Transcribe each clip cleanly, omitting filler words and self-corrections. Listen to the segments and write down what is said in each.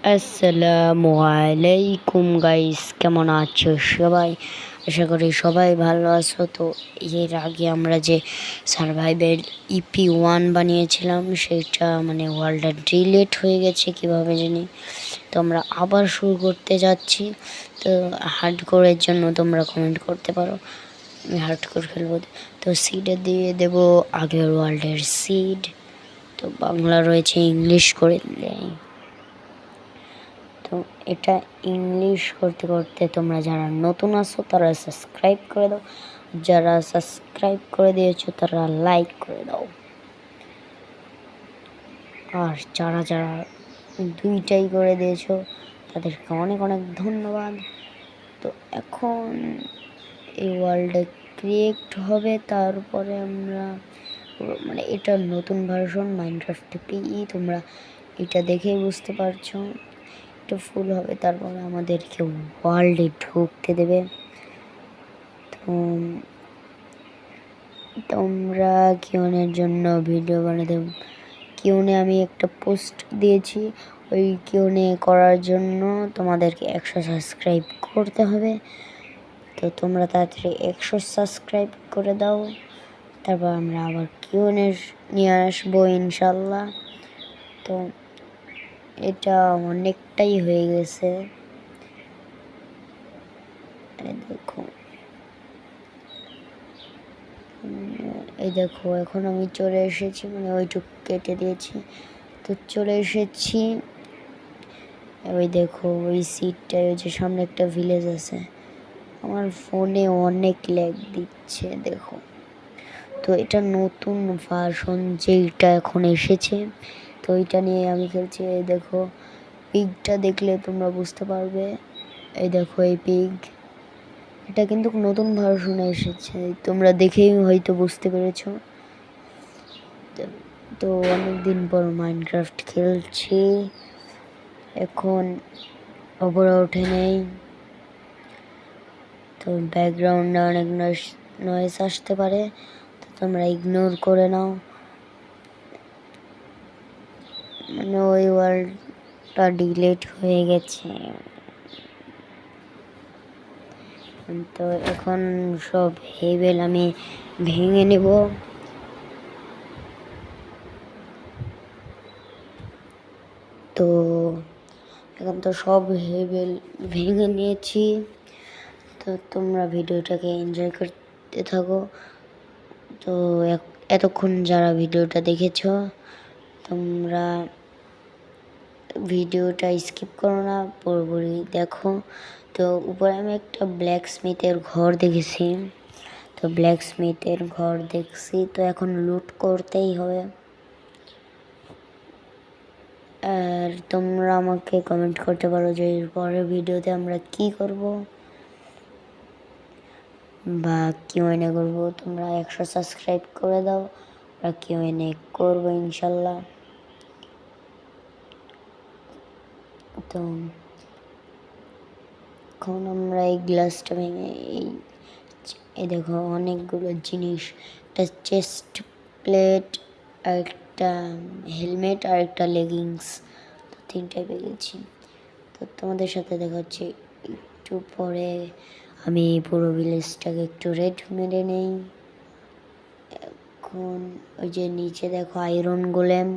আসসালামু আলাইকুম গাইস, কেমন আছো সবাই? আশা করি সবাই ভালো আছো। তো এর আগে আমরা যে সার্ভাইভাল EP1 বানিয়েছিলাম সেটা ওয়ার্ল্ডটা ডিলিট হয়ে গেছে কীভাবে জানি। তো আমরা আবার শুরু করতে যাচ্ছি। তো হার্ডকোরের জন্য তোমরা কমেন্ট করতে পারো, আমি হার্ডকোর খেলবো। তো সিডে দিয়ে দেব আগের ওয়ার্ল্ডের সিড। তো বাংলা রয়েছে, ইংলিশ করে দেয়। তো এটা ইংলিশ করতে করতে তোমরা যারা নতুন আছো তারা সাবস্ক্রাইব করে দাও, যারা সাবস্ক্রাইব করে দিয়েছো তারা লাইক করে দাও, আর যারা যারা দুইটাই করে দিয়েছো তাদেরকে অনেক অনেক ধন্যবাদ। তো এখন এই ওয়ার্ল্ডে ক্রিয়েট হবে, তারপরে আমরা এটা নতুন ভার্সন মাইনক্রাফট পিই, তোমরা এটা দেখেই বুঝতে পারছো। এটা ফুল হবে, তারপরে আমাদেরকে ওয়ার্ল্ডে ঢুকতে দেবে। তো তোমরা কিউনের জন্য ভিডিও বানাতে, কিউনে আমি একটা পোস্ট দিয়েছি, ওই কিউনে করার জন্য তোমাদেরকে 100 সাবস্ক্রাইব করতে হবে। তো তোমরা তাড়াতাড়ি 100 সাবস্ক্রাইব করে দাও, তারপর আমরা আবার কিউনে নিয়ে আসবো ইনশাল্লাহ। তো এটা অনেকটাই হয়ে গেছে, দেখো এই দেখো এখন আমি চলে এসেছি, ওইটুকু কেটে দিয়েছি। তো চলে এসেছি, ওই দেখো ওই সিটটায়, ওই যে সামনে একটা ভিলেজ আছে। আমার ফোনে অনেক ল্যাগ দিচ্ছে দেখো। তো এটা নতুন ভার্সন যেইটা এখন এসেছে, তো ওইটা নিয়ে আমি খেলছি। এই দেখো পিগটা দেখলে তোমরা বুঝতে পারবে, এই দেখো এই পিগ, এটা কিন্তু নতুন ভার্সনে এসেছে, তোমরা দেখেই হয়তো বুঝতে পেরেছো। তো অনেক দিন পর মাইনক্রাফট খেলছি, এখন ওপরে ওঠে নেই। তো ব্যাকগ্রাউন্ডে অনেক নয়েজ আসতে পারে, তো তোমরা ইগনোর করে নাও। ওই ওয়ার্ল্ডটা ডিলিট হয়ে গেছে। তো এখন সব হেভেল আমি ভেঙে নেব। তো এখন তো সব হেভেল ভেঙে নিয়েছি। তো তোমরা ভিডিওটাকে এনজয় করতে থাকো। তো এতক্ষণ যারা ভিডিওটা দেখেছ তোমরা ভিডিওটা স্কিপ করো না, পুরোপুরি দেখো। তো উপরে আমি একটা ব্ল্যাক স্মিথের ঘর দেখেছি, তো ব্ল্যাক স্মিথের ঘর দেখছি, তো এখন লুট করতেই হবে। আর তোমরা আমাকে কমেন্ট করতে পারো যে পরের ভিডিওতে আমরা কি করব বা কিউএনএ করব। তোমরা 100 সাবস্ক্রাইব করে দাও, আর কিউএনএ করবো ইনশাল্লাহ। তো এখন আমরা এই গ্লাসটা ভেঙে এই দেখো অনেকগুলো জিনিস, একটা চেস্ট প্লেট, আর একটা হেলমেট, আর একটা লেগিংস, তো 3টাই পেয়ে গেছি। তো তোমাদের সাথে দেখা হচ্ছে একটু পরে। আমি পুরো ভিলেজটাকে একটু রেড মেরে নেই। এখন ওই যে নিচে দেখো আয়রন গোলেম,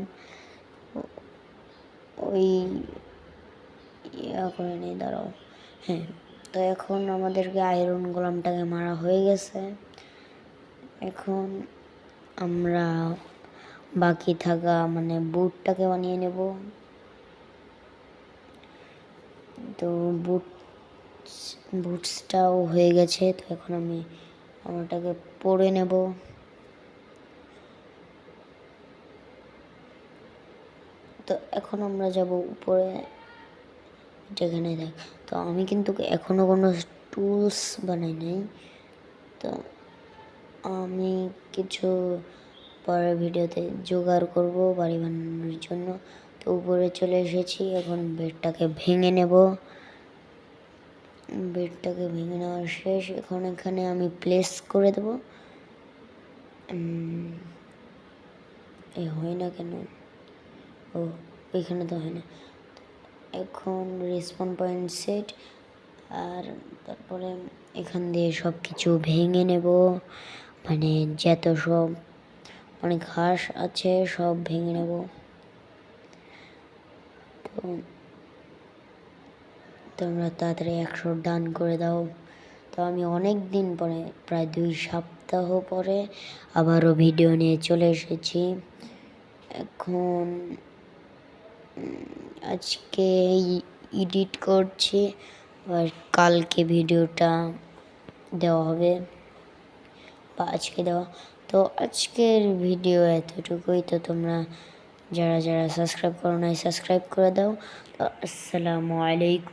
ওই করে নেই, দাঁড়াও। হ্যাঁ, তো এখন আমাদেরকে আয়রন গোলামটাকে মারা হয়ে গেছে। এখন আমরা বাকি থাকা বুটটাকে বানিয়ে নেব। তো বুটসটাও হয়ে গেছে, তো এখন আমি আমারটাকে পরে নেব। তো এখন আমরা যাব উপরে, যেখানে দেখ। তো আমি কিন্তু এখনও কোনো টুলস বানাই নাই, তো আমি কিছু পরের ভিডিওতে জোগাড় করব বাড়ি বানানোর জন্য। তো উপরে চলে এসেছি, এখন বেডটাকে ভেঙে নেব। বেডটাকে ভেঙে নেওয়া শেষ, এখন এখানে আমি প্লেস করে দেব। হয় না কেন? ও ওইখানে তো হয় না। এখন রেসপন পয়েন্ট সেট, আর তারপরে এখান দিয়ে সব কিছু ভেঙে নেব, মানে যত সব অনেক ঘাস আছে সব ভেঙে নেব। তো তোমরা তাড়াতাড়ি 100 ডান করে দাও। তো আমি অনেক দিন পরে, প্রায় 2 সপ্তাহ পরে আবারও ভিডিও নিয়ে চলে এসেছি। এখন আজকে এডিট করছি, আর কালকে ভিডিওটা দেওয়া হবে, বা আজকে দেওয়া। তো আজকের ভিডিও এতটুকুই। তো তোমরা যারা যারা সাবস্ক্রাইব করো নাই সাবস্ক্রাইব করে দাও। তো আসসালামু আলাইকুম।